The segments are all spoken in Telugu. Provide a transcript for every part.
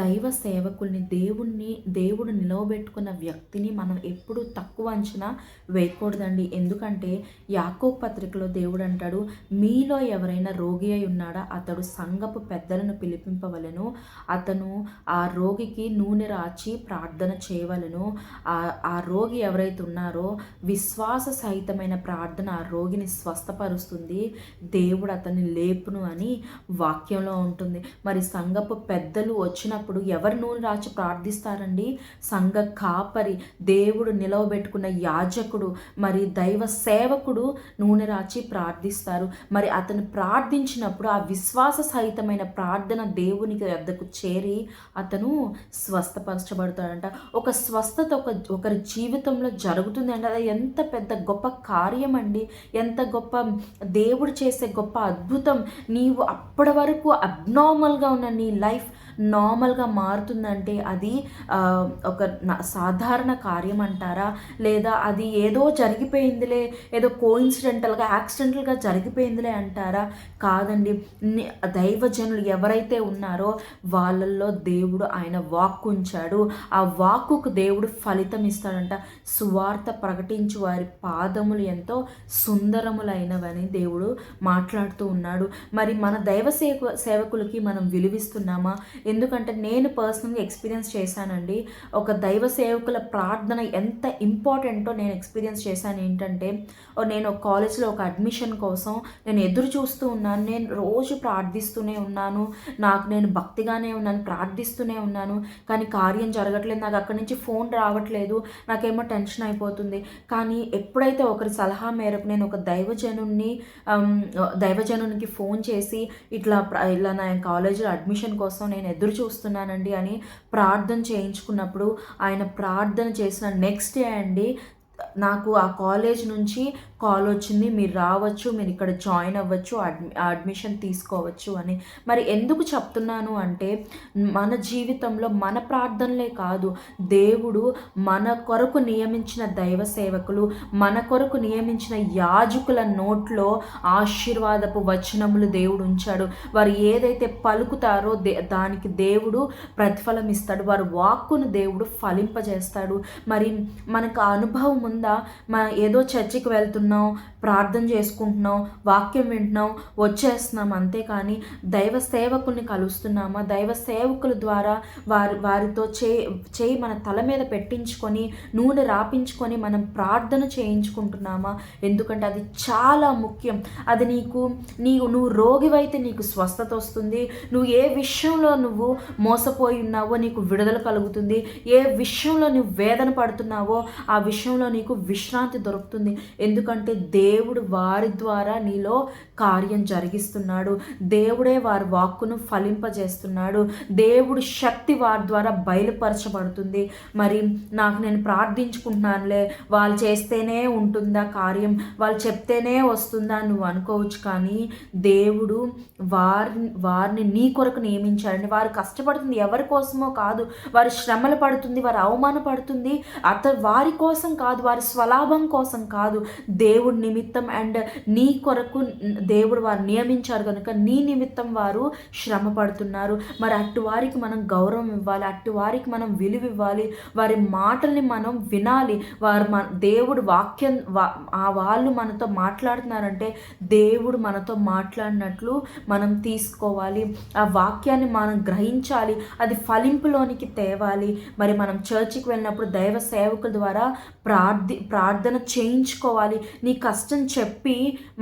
దైవ సేవకుల్ని, దేవుడు నిలవబెట్టుకున్న వ్యక్తిని మనం ఎప్పుడూ తక్కువ అంచనా వేయకూడదండి. ఎందుకంటే యాకోబు పత్రికలో దేవుడు అంటాడు, మీలో ఎవరైనా రోగి అయి ఉన్నాడా, అతడు సంఘపు పెద్దలను పిలిపింపవలెను, అతను ఆ రోగికి నూనె రాచి ప్రార్థన చేయవలెను. ఆ రోగి ఎవరైతే ఉన్నారో విశ్వాస సహితమైన ప్రార్థన ఆ రోగిని స్వస్థపరుస్తుంది, దేవుడు అతన్ని లేపును అని వాక్యంలో ఉంటుంది. మరి సంఘపు పెద్దలు వచ్చినప్పుడు ఎవరు నూనె రాచి ప్రార్థిస్తారండి? సంఘ కాపరి, దేవుడు నిలవబెట్టుకున్న యాజకుడు, మరి దైవ సేవకుడు నూనె రాచి ప్రార్థిస్తారు. మరి అతను ప్రార్థించినప్పుడు ఆ విశ్వాస సహితమైన ప్రార్థన దేవునికి వద్దకు చేరి అతను స్వస్థపరచబడతాడంట. ఒక స్వస్థత ఒకరి జీవితంలో జరుగుతుంది అంటే అది ఎంత పెద్ద గొప్ప కార్యం అండి, ఎంత గొప్ప దేవుడు చేసే గొప్ప అద్భుతం. నీవు అప్పటి వరకు అబ్నార్మల్గా ఉన్న నీ లైఫ్ నార్మల్గా మారుతుందంటే అది ఒక సాధారణ కార్యం అంటారా? లేదా అది ఏదో జరిగిపోయిందిలే, ఏదో కోఇన్సిడెంటల్గా యాక్సిడెంటల్గా జరిగిపోయిందిలే అంటారా? కాదండి. దైవజనులు ఎవరైతే ఉన్నారో వాళ్ళల్లో దేవుడు ఆయన వాక్కు ఉంచాడు. ఆ వాక్కుకు దేవుడు ఫలితం ఇస్తాడంట. సువార్త ప్రకటించు వారి పాదములు ఎంతో సుందరములైనవని దేవుడు మాట్లాడుతూ ఉన్నాడు. మరి మన దైవ సేవకులకి మనం విలువిస్తున్నామా? ఎందుకంటే నేను పర్సనల్గా ఎక్స్పీరియన్స్ చేశానండి. ఒక దైవ సేవకుల ప్రార్థన ఎంత ఇంపార్టెంటో నేను ఎక్స్పీరియన్స్ చేశాను. ఏంటంటే నేను కాలేజ్లో ఒక అడ్మిషన్ కోసం నేను ఎదురు చూస్తూ ఉన్నాను. నేను రోజు ప్రార్థిస్తూనే ఉన్నాను, నేను భక్తిగానే ఉన్నాను, ప్రార్థిస్తూనే ఉన్నాను, కానీ కార్యం జరగట్లేదు. నాకు అక్కడి నుంచి ఫోన్ రావట్లేదు, నాకేమో టెన్షన్ అయిపోతుంది. కానీ ఎప్పుడైతే ఒకరి సలహా మేరకు నేను ఒక దైవజనునికి ఫోన్ చేసి ఇలా నా కాలేజీలో అడ్మిషన్ కోసం నేను ఎదురు చూస్తున్నానండి అని ప్రార్థన చేయించుకున్నప్పుడు, ఆయన ప్రార్థన చేసిన నెక్స్ట్ డే అండి నాకు ఆ కాలేజ్ నుంచి కాల్ వచ్చింది, మీరు రావచ్చు, మీరు ఇక్కడ జాయిన్ అవ్వచ్చు, అడ్మిషన్ తీసుకోవచ్చు అని. మరి ఎందుకు చెప్తున్నాను అంటే మన జీవితంలో మన ప్రార్థనలే కాదు, దేవుడు మన కొరకు నియమించిన దైవ సేవకులు, మన కొరకు నియమించిన యాజకుల నోట్లో ఆశీర్వాదపు వచనములు దేవుడు ఉంచాడు. వారు ఏదైతే పలుకుతారో దానికి దేవుడు ప్రతిఫలం ఇస్తాడు. వారి వాక్కును దేవుడు ఫలింపజేస్తాడు. మరి మనకు అనుభవం ఉందా? ఏదో చర్చికి వెళ్తున్నాం, ప్రార్థన చేసుకుంటున్నాం, వాక్యం వింటున్నాం, వచ్చేస్తున్నాం, అంతేకాని దైవ సేవకుల్ని కలుస్తున్నామా? దైవ సేవకుల ద్వారా వారితో చేయి మన తల మీద పెట్టించుకొని నూనె రాపించుకొని మనం ప్రార్థన చేయించుకుంటున్నామా? ఎందుకంటే అది చాలా ముఖ్యం. అది నువ్వు రోగివైతే నీకు స్వస్థత వస్తుంది. నువ్వు ఏ విషయంలో నువ్వు మోసపోయి ఉన్నావో నీకు విడుదల కలుగుతుంది. ఏ విషయంలో నువ్వు వేదన పడుతున్నావో ఆ విషయంలో నీకు విశ్రాంతి దొరుకుతుంది. ఎందుకంటే దేవుడు వారి ద్వారా నీలో కార్యం జరిగిస్తున్నాడు. దేవుడే వారి వాక్కును ఫలింపజేస్తున్నాడు. దేవుడు శక్తి వారి ద్వారా బయలుపరచబడుతుంది. మరి నేను ప్రార్థించుకుంటున్నానులే, వాళ్ళు చేస్తేనే ఉంటుందా కార్యం, వాళ్ళు చెప్తేనే వస్తుందా నువ్వు అనుకోవచ్చు. కానీ దేవుడు వారిని నీ కొరకు నియమించాడండి. వారు కష్టపడుతుంది ఎవరి కోసమో కాదు, వారి శ్రమలు పడుతుంది, వారు అవమానపడుతుంది వారి కోసం కాదు, వారి స్వలాభం కోసం కాదు, దేవుడి నిమిత్తం అండ్ నీ కొరకు దేవుడు వారు నియమించారు కనుక నీ నిమిత్తం వారు శ్రమ పడుతున్నారు. మరి అట్టి వారికి మనం గౌరవం ఇవ్వాలి, అట్టి వారికి మనం విలువ ఇవ్వాలి, వారి మాటల్ని మనం వినాలి. దేవుడు వాక్యం వాళ్ళు మనతో మాట్లాడుతున్నారంటే దేవుడు మనతో మాట్లాడినట్లు మనం తీసుకోవాలి. ఆ వాక్యాన్ని మనం గ్రహించాలి, అది ఫలింపులోనికి తేవాలి. మరి మనం చర్చికి వెళ్ళినప్పుడు దైవ సేవకుల ద్వారా ప్రార్థన చేయించుకోవాలి. నీ కష్టం చెప్పి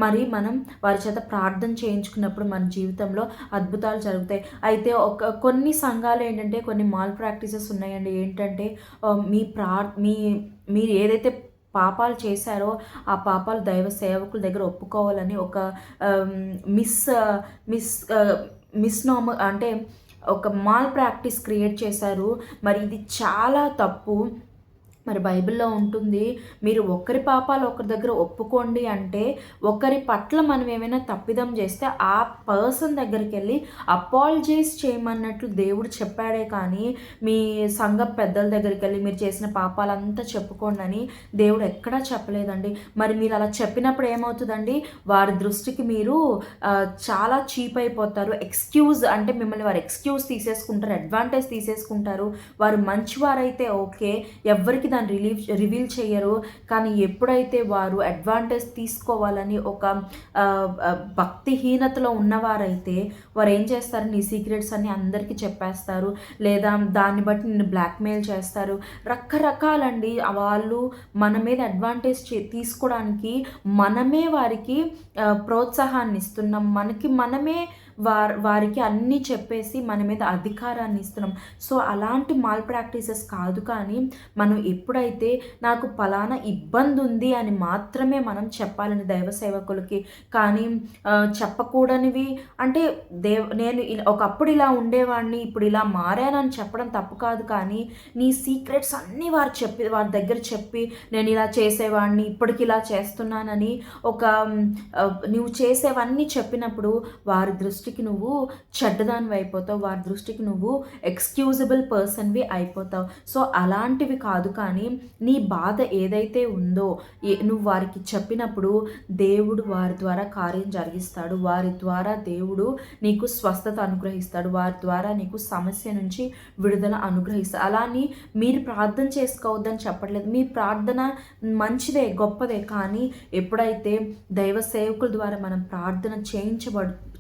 మరి మనం వారి చేత ప్రార్థన చేయించుకున్నప్పుడు మన జీవితంలో అద్భుతాలు జరుగుతాయి. అయితే కొన్ని సంఘాలు ఏంటంటే కొన్ని మాల్ ప్రాక్టీసెస్ ఉన్నాయండి. ఏంటంటే మీరు ఏదైతే పాపాలు చేశారో ఆ పాపాలు దైవ సేవకుల దగ్గర ఒప్పుకోవాలని ఒక మిస్నార్మల్ అంటే ఒక మాల్ ప్రాక్టీస్ క్రియేట్ చేశారు. మరి ఇది చాలా తప్పు. మరి బైబిల్‌లో ఉంటుంది. మీరు ఒకరి పాపాలు ఒకరి దగ్గర ఒప్పుకోండి అంటే, ఒకరి పట్ల మనం ఏమైనా తప్పిదం చేస్తే, ఆ పర్సన్ దగ్గరికెళ్ళి అపాలజైజ్ చేయమన్నట్లు దేవుడు చెప్పాడే కానీ, మీ సంఘపు పెద్దల దగ్గరికెళ్ళి మీరు చేసిన పాపాలంతా చెప్పుకోండని దేవుడు ఎక్కడా చెప్పలేదండి. మరి మీరు అలా చెప్పినప్పుడు ఏమవుతదండి, వారి దృష్టికి మీరు చాలా చీప్ అయిపోతారు. అంటే మిమ్మల్ని వారు ఎక్స్‌క్యూజ్ తీసేసుకుంటారు. అడ్వాంటేజ్ తీసేసుకుంటారు. వారు మంచివారైతే ఓకే. ఎవ్వరికి దాన్ని రివీల్ చెయ్యరు. కానీ ఎప్పుడైతే వారు అడ్వాంటేజ్ తీసుకోవాలని ఒక భక్తిహీనతలో ఉన్నవారైతే వారు ఏం చేస్తారు, నీ సీక్రెట్స్ అన్నీ అందరికీ చెప్పేస్తారు. లేదా దాన్ని బట్టి నిన్ను బ్లాక్‌మెయిల్ చేస్తారు. రకరకాలండి. వాళ్ళు మన మీద అడ్వాంటేజ్ తీసుకోవడానికి మనమే వారికి ప్రోత్సాహాన్ని ఇస్తున్నాం. మనమే వారికి అన్నీ చెప్పేసి మన మీద అధికారాన్ని ఇస్తున్నాం. సో అలాంటి మాల్ ప్రాక్టీసెస్ కాదు. కానీ మనం ఎప్పుడైతే నాకు పలానా ఇబ్బంది ఉంది అని మాత్రమే మనం చెప్పాలని దైవ సేవకులకి. కానీ చెప్పకూడనివి అంటే నేను ఒకప్పుడు ఇలా ఉండేవాడిని, ఇప్పుడు ఇలా మారానని చెప్పడం తప్పు కాదు. కానీ నీ సీక్రెట్స్ అన్నీ వారి దగ్గర చెప్పి నేను ఇలా చేసేవాడిని, ఇప్పటికి ఇలా చేస్తున్నానని నువ్వు చేసేవన్నీ చెప్పినప్పుడు వారి దృష్టికి నువ్వు చెడ్డదానివి అయిపోతావు. వారి దృష్టికి నువ్వు ఎక్స్‌క్యూజబుల్ పర్సన్‌వి అయిపోతావు. సో అలాంటివి కాదు. కానీ నీ బాధ ఏదైతే ఉందో నువ్వు వారికి చెప్పినప్పుడు దేవుడు వారి ద్వారా కార్యం జరిగిస్తాడు. వారి ద్వారా దేవుడు నీకు స్వస్థత అనుగ్రహిస్తాడు. వారి ద్వారా నీకు సమస్య నుంచి విడుదల అనుగ్రహిస్తాడు. అలా అని మీరు ప్రార్థన చేసుకోవద్దని చెప్పట్లేదు. మీ ప్రార్థన మంచిదే, గొప్పదే. కానీ ఎప్పుడైతే దైవ సేవకుల ద్వారా మనం ప్రార్థన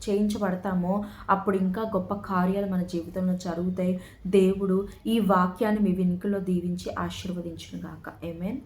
చేయించబడతామో అప్పుడు ఇంకా గొప్ప కార్యాలు మన జీవితంలో జరుగుతాయి. దేవుడు ఈ వాక్యాన్ని మీ వెనుకలో దీవించి ఆశీర్వదించును గాక. ఆమేన్.